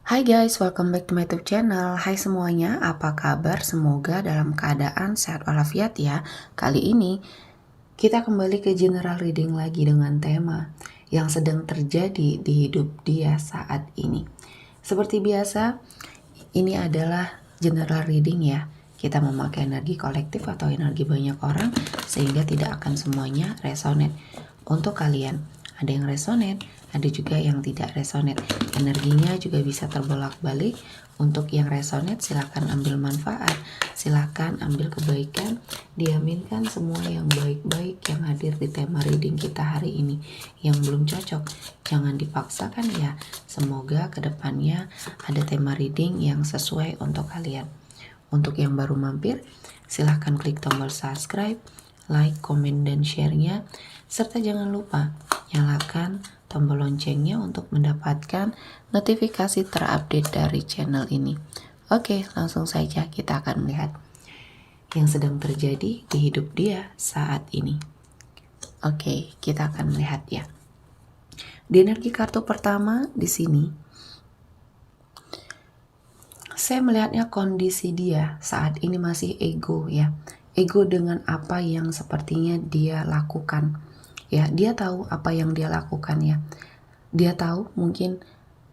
Hai guys, welcome back to my YouTube channel. Hai semuanya, apa kabar? Semoga dalam keadaan sehat walafiat ya. Kali ini kita kembali ke general reading lagi dengan tema yang sedang terjadi di hidup dia saat ini. Seperti biasa, ini adalah general reading ya. Kita memakai energi kolektif atau energi banyak orang sehingga tidak akan semuanya resonate. Untuk kalian, ada yang resonate, ada juga yang tidak resonate. Energinya juga bisa terbolak-balik. Untuk yang resonate silahkan ambil manfaat, silahkan ambil kebaikan, diaminkan semua yang baik-baik yang hadir di tema reading kita hari ini. Yang belum cocok jangan dipaksakan ya. Semoga kedepannya ada tema reading yang sesuai untuk kalian. Untuk yang baru mampir, silahkan klik tombol subscribe, like, komen, dan share-nya, serta jangan lupa nyalakan tombol loncengnya untuk mendapatkan notifikasi terupdate dari channel ini. Oke, langsung saja kita akan melihat yang sedang terjadi di hidup dia saat ini. Oke, kita akan melihat ya. Di energi kartu pertama di sini, saya melihatnya kondisi dia saat ini masih ego ya. Ego dengan apa yang sepertinya dia lakukan. Ya, dia tahu apa yang dia lakukan ya. Dia tahu mungkin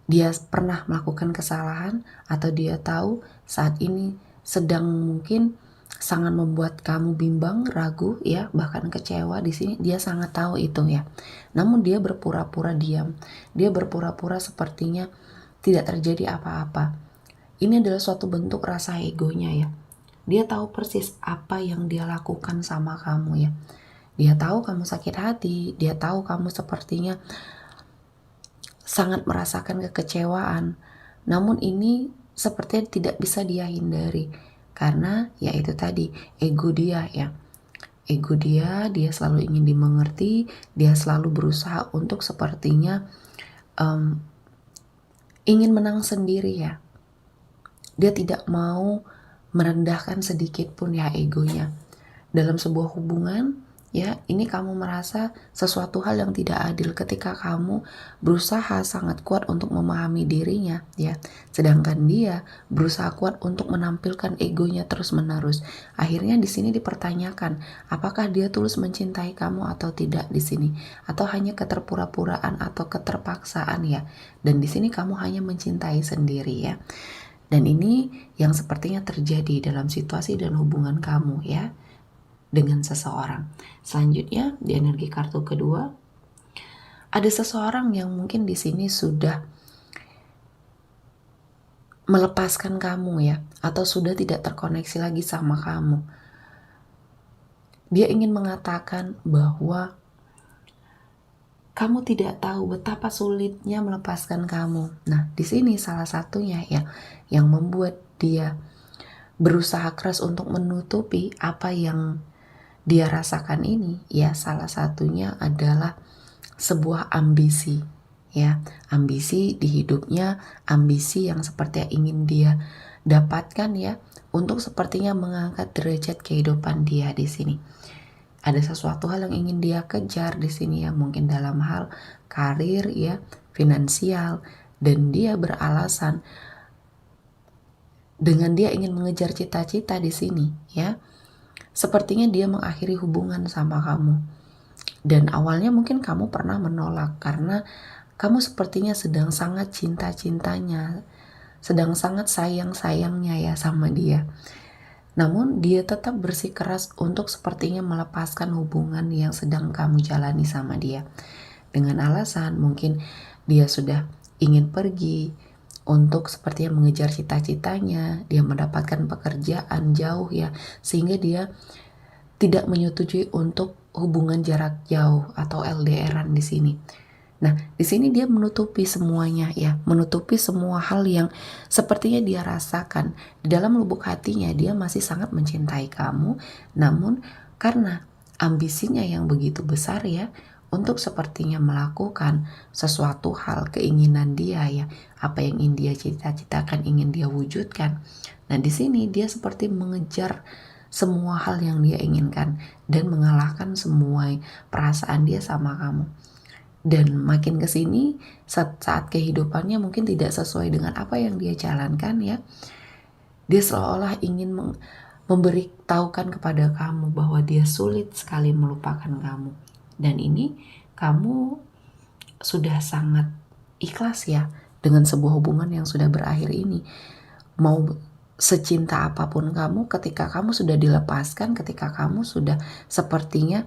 dia pernah melakukan kesalahan atau dia tahu saat ini sedang mungkin sangat membuat kamu bimbang, ragu ya, bahkan kecewa. Di sini dia sangat tahu itu ya. Namun dia berpura-pura diam. Dia berpura-pura sepertinya tidak terjadi apa-apa. Ini adalah suatu bentuk rasa egonya ya. Dia tahu persis apa yang dia lakukan sama kamu ya. Dia tahu kamu sakit hati, dia tahu kamu sepertinya sangat merasakan kekecewaan. Namun ini sepertinya tidak bisa dia hindari. Karena ya itu tadi, ego dia ya. Ego dia selalu ingin dimengerti, dia selalu berusaha untuk sepertinya ingin menang sendiri ya. Dia tidak mau merendahkan sedikit pun ya egonya. Dalam sebuah hubungan, ya, ini kamu merasa sesuatu hal yang tidak adil ketika kamu berusaha sangat kuat untuk memahami dirinya, ya. Sedangkan dia berusaha kuat untuk menampilkan egonya terus-menerus. Akhirnya di sini dipertanyakan, apakah dia tulus mencintai kamu atau tidak di sini, atau hanya keterpura-puraan atau keterpaksaan ya. Dan di sini kamu hanya mencintai sendiri ya. Dan ini yang sepertinya terjadi dalam situasi dan hubungan kamu ya dengan seseorang. Selanjutnya di energi kartu kedua, ada seseorang yang mungkin di sini sudah melepaskan kamu ya, atau sudah tidak terkoneksi lagi sama kamu. Dia ingin mengatakan bahwa kamu tidak tahu betapa sulitnya melepaskan kamu. Nah, di sini salah satunya ya yang membuat dia berusaha keras untuk menutupi apa yang dia rasakan ini, ya salah satunya adalah sebuah ambisi, ya ambisi di hidupnya, ambisi yang seperti ingin dia dapatkan ya, untuk sepertinya mengangkat derajat kehidupan dia di sini. Ada sesuatu hal yang ingin dia kejar di sini ya, mungkin dalam hal karir ya, finansial, dan dia beralasan dengan dia ingin mengejar cita-cita di sini ya. Sepertinya dia mengakhiri hubungan sama kamu. Dan awalnya mungkin kamu pernah menolak karena kamu sepertinya sedang sangat cinta-cintanya, sedang sangat sayang-sayangnya ya sama dia. Namun dia tetap bersikeras untuk sepertinya melepaskan hubungan yang sedang kamu jalani sama dia. Dengan alasan mungkin dia sudah ingin pergi untuk sepertinya mengejar cita-citanya, dia mendapatkan pekerjaan jauh ya, sehingga dia tidak menyetujui untuk hubungan jarak jauh atau LDRan di sini. Nah, di sini dia menutupi semuanya ya, menutupi semua hal yang sepertinya dia rasakan. Di dalam lubuk hatinya dia masih sangat mencintai kamu, namun karena ambisinya yang begitu besar ya, untuk sepertinya melakukan sesuatu hal keinginan dia ya, apa yang ingin dia cita-citakan, ingin dia wujudkan. Nah, di sini dia seperti mengejar semua hal yang dia inginkan dan mengalahkan semua perasaan dia sama kamu. Dan makin kesini saat kehidupannya mungkin tidak sesuai dengan apa yang dia jalankan ya, dia seolah ingin memberitahukan kepada kamu bahwa dia sulit sekali melupakan kamu. Dan ini kamu sudah sangat ikhlas ya dengan sebuah hubungan yang sudah berakhir ini. Mau secinta apapun kamu, ketika kamu sudah dilepaskan, ketika kamu sudah sepertinya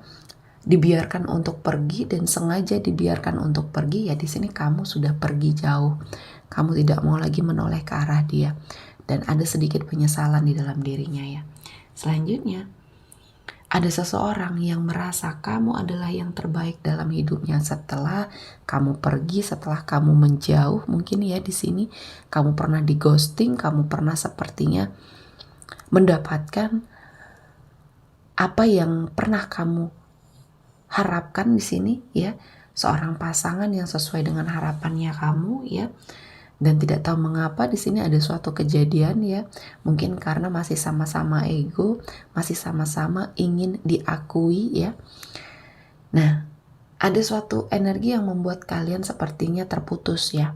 dibiarkan untuk pergi dan sengaja dibiarkan untuk pergi, ya di sini kamu sudah pergi jauh. Kamu tidak mau lagi menoleh ke arah dia dan ada sedikit penyesalan di dalam dirinya ya. Selanjutnya, ada seseorang yang merasa kamu adalah yang terbaik dalam hidupnya setelah kamu pergi, setelah kamu menjauh. Mungkin ya di sini kamu pernah di ghosting, kamu pernah sepertinya mendapatkan apa yang pernah kamu harapkan di sini ya, seorang pasangan yang sesuai dengan harapannya kamu ya. Dan tidak tahu mengapa di sini ada suatu kejadian ya, mungkin karena masih sama-sama ego, masih sama-sama ingin diakui ya. Nah, ada suatu energi yang membuat kalian sepertinya terputus ya.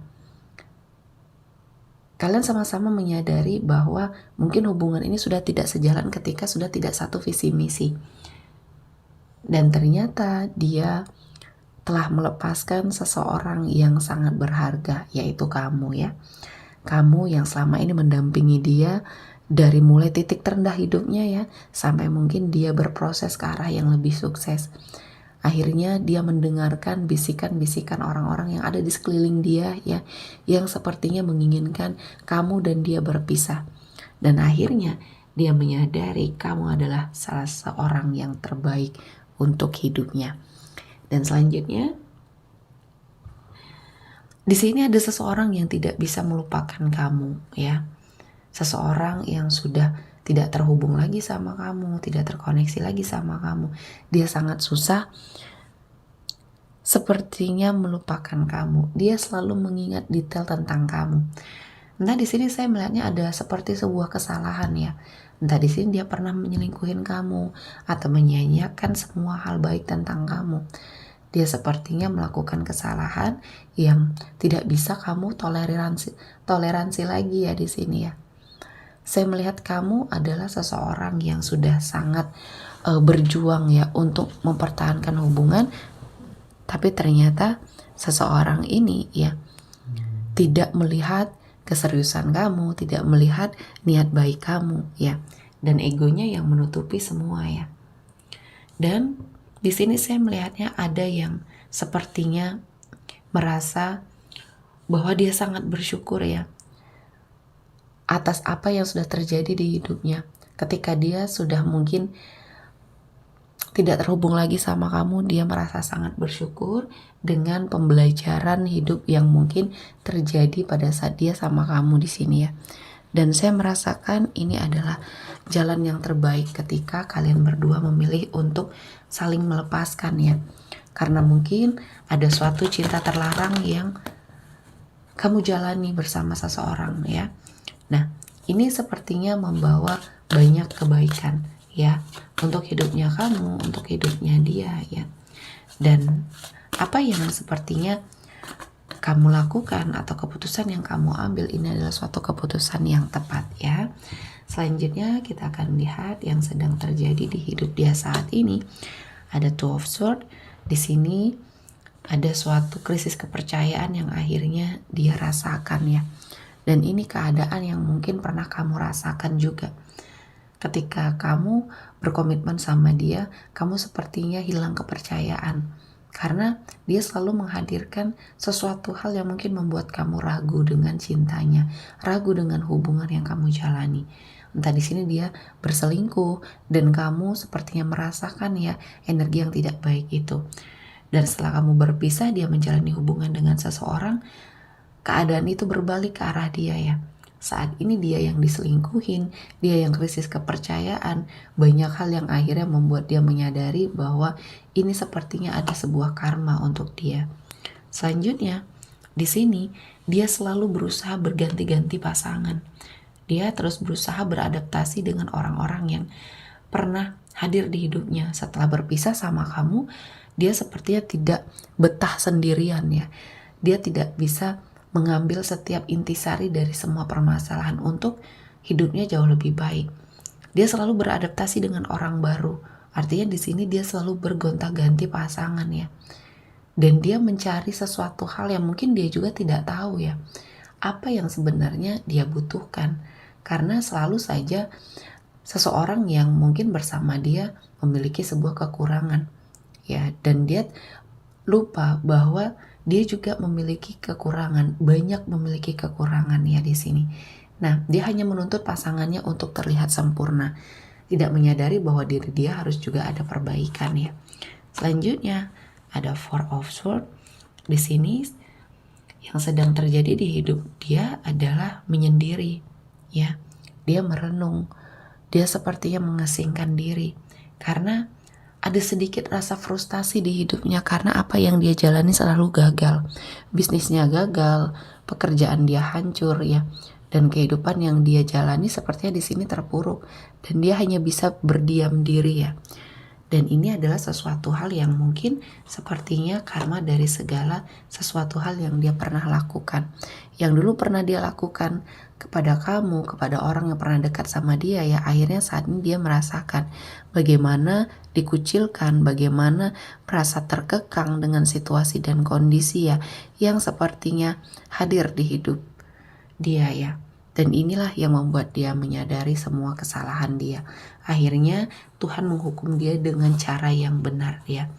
Kalian sama-sama menyadari bahwa mungkin hubungan ini sudah tidak sejalan ketika sudah tidak satu visi misi. Dan ternyata dia telah melepaskan seseorang yang sangat berharga, yaitu kamu ya. Kamu yang selama ini mendampingi dia dari mulai titik terendah hidupnya ya, sampai mungkin dia berproses ke arah yang lebih sukses. Akhirnya dia mendengarkan bisikan-bisikan orang-orang yang ada di sekeliling dia ya, yang sepertinya menginginkan kamu dan dia berpisah. Dan akhirnya dia menyadari kamu adalah salah seorang yang terbaik untuk hidupnya. Dan selanjutnya, di sini ada seseorang yang tidak bisa melupakan kamu ya. Seseorang yang sudah tidak terhubung lagi sama kamu, tidak terkoneksi lagi sama kamu. Dia sangat susah sepertinya melupakan kamu. Dia selalu mengingat detail tentang kamu. Entah di sini saya melihatnya ada seperti sebuah kesalahan ya. Entah di sini dia pernah menyelingkuhin kamu atau menyanyiakan semua hal baik tentang kamu. Dia sepertinya melakukan kesalahan yang tidak bisa kamu toleransi lagi ya di sini ya. Saya melihat kamu adalah seseorang yang sudah sangat berjuang ya untuk mempertahankan hubungan, tapi ternyata seseorang ini ya tidak melihat keseriusan kamu, tidak melihat niat baik kamu ya, dan egonya yang menutupi semua ya. Dan di sini saya melihatnya ada yang sepertinya merasa bahwa dia sangat bersyukur ya atas apa yang sudah terjadi di hidupnya. Ketika dia sudah mungkin tidak terhubung lagi sama kamu, dia merasa sangat bersyukur dengan pembelajaran hidup yang mungkin terjadi pada saat dia sama kamu di sini ya. Dan saya merasakan ini adalah jalan yang terbaik ketika kalian berdua memilih untuk saling melepaskan ya. Karena mungkin ada suatu cinta terlarang yang kamu jalani bersama seseorang ya. Nah, ini sepertinya membawa banyak kebaikan ya, untuk hidupnya kamu, untuk hidupnya dia ya. Dan apa yang sepertinya kamu lakukan atau keputusan yang kamu ambil ini adalah suatu keputusan yang tepat ya. Selanjutnya kita akan lihat yang sedang terjadi di hidup dia saat ini. Ada Two of Swords. Di sini ada suatu krisis kepercayaan yang akhirnya dia rasakan ya. Dan ini keadaan yang mungkin pernah kamu rasakan juga. Ketika kamu berkomitmen sama dia, kamu sepertinya hilang kepercayaan. Karena dia selalu menghadirkan sesuatu hal yang mungkin membuat kamu ragu dengan cintanya, ragu dengan hubungan yang kamu jalani. Entah di sini dia berselingkuh dan kamu sepertinya merasakan ya energi yang tidak baik itu. Dan setelah kamu berpisah, dia menjalani hubungan dengan seseorang, keadaan itu berbalik ke arah dia ya. Saat ini dia yang diselingkuhin, dia yang krisis kepercayaan, banyak hal yang akhirnya membuat dia menyadari bahwa ini sepertinya ada sebuah karma untuk dia. Selanjutnya, di sini dia selalu berusaha berganti-ganti pasangan. Dia terus berusaha beradaptasi dengan orang-orang yang pernah hadir di hidupnya. Setelah berpisah sama kamu, Dia sepertinya tidak betah sendirian ya. Dia tidak bisa mengambil setiap intisari dari semua permasalahan untuk hidupnya jauh lebih baik. Dia selalu beradaptasi dengan orang baru. Artinya di sini dia selalu bergonta-ganti pasangan ya. Dan dia mencari sesuatu hal yang mungkin dia juga tidak tahu ya. Apa yang sebenarnya dia butuhkan. Karena selalu saja seseorang yang mungkin bersama dia memiliki sebuah kekurangan. Ya, dan dia lupa bahwa dia juga memiliki kekurangan, banyak memiliki kekurangan ya di sini. Nah, dia hanya menuntut pasangannya untuk terlihat sempurna, tidak menyadari bahwa diri dia harus juga ada perbaikan ya. Selanjutnya ada Four of Swords. Di sini yang sedang terjadi di hidup dia adalah menyendiri ya. Dia merenung, dia sepertinya mengasingkan diri karena ada sedikit rasa frustasi di hidupnya karena apa yang dia jalani selalu gagal. Bisnisnya gagal, pekerjaan dia hancur ya. Dan kehidupan yang dia jalani sepertinya di sini terpuruk dan dia hanya bisa berdiam diri ya. Dan ini adalah sesuatu hal yang mungkin sepertinya karma dari segala sesuatu hal yang dia pernah lakukan. Yang dulu pernah dia lakukan kepada kamu, kepada orang yang pernah dekat sama dia ya. Akhirnya saat ini dia merasakan bagaimana dikucilkan, bagaimana merasa terkekang dengan situasi dan kondisi ya. Yang sepertinya hadir di hidup dia ya. Dan inilah yang membuat dia menyadari semua kesalahan dia. Akhirnya Tuhan menghukum dia dengan cara yang benar ya.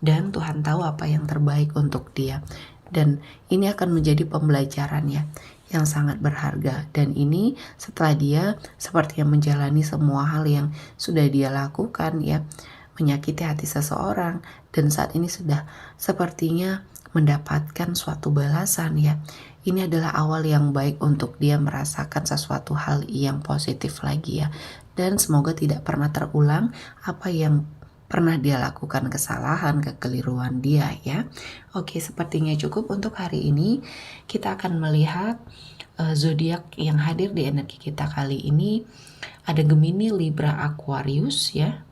Dan Tuhan tahu apa yang terbaik untuk dia. Dan ini akan menjadi pembelajaran ya yang sangat berharga. Dan ini setelah dia sepertinya menjalani semua hal yang sudah dia lakukan ya, menyakiti hati seseorang, dan saat ini sudah sepertinya mendapatkan suatu balasan ya. Ini adalah awal yang baik untuk dia merasakan sesuatu hal yang positif lagi ya. Dan semoga tidak pernah terulang apa yang pernah dia lakukan, kesalahan, kekeliruan dia ya. Oke, sepertinya cukup untuk hari ini. Kita akan melihat zodiak yang hadir di energi kita kali ini. Ada Gemini, Libra, Aquarius ya.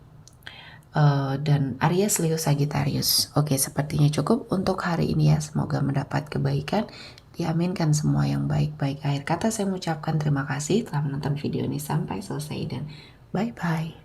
Dan Aries, Leo, Sagittarius. Oke, sepertinya cukup untuk hari ini ya. Semoga mendapat kebaikan. Diaminkan semua yang baik-baik. Akhir kata saya mengucapkan terima kasih telah menonton video ini sampai selesai dan bye-bye.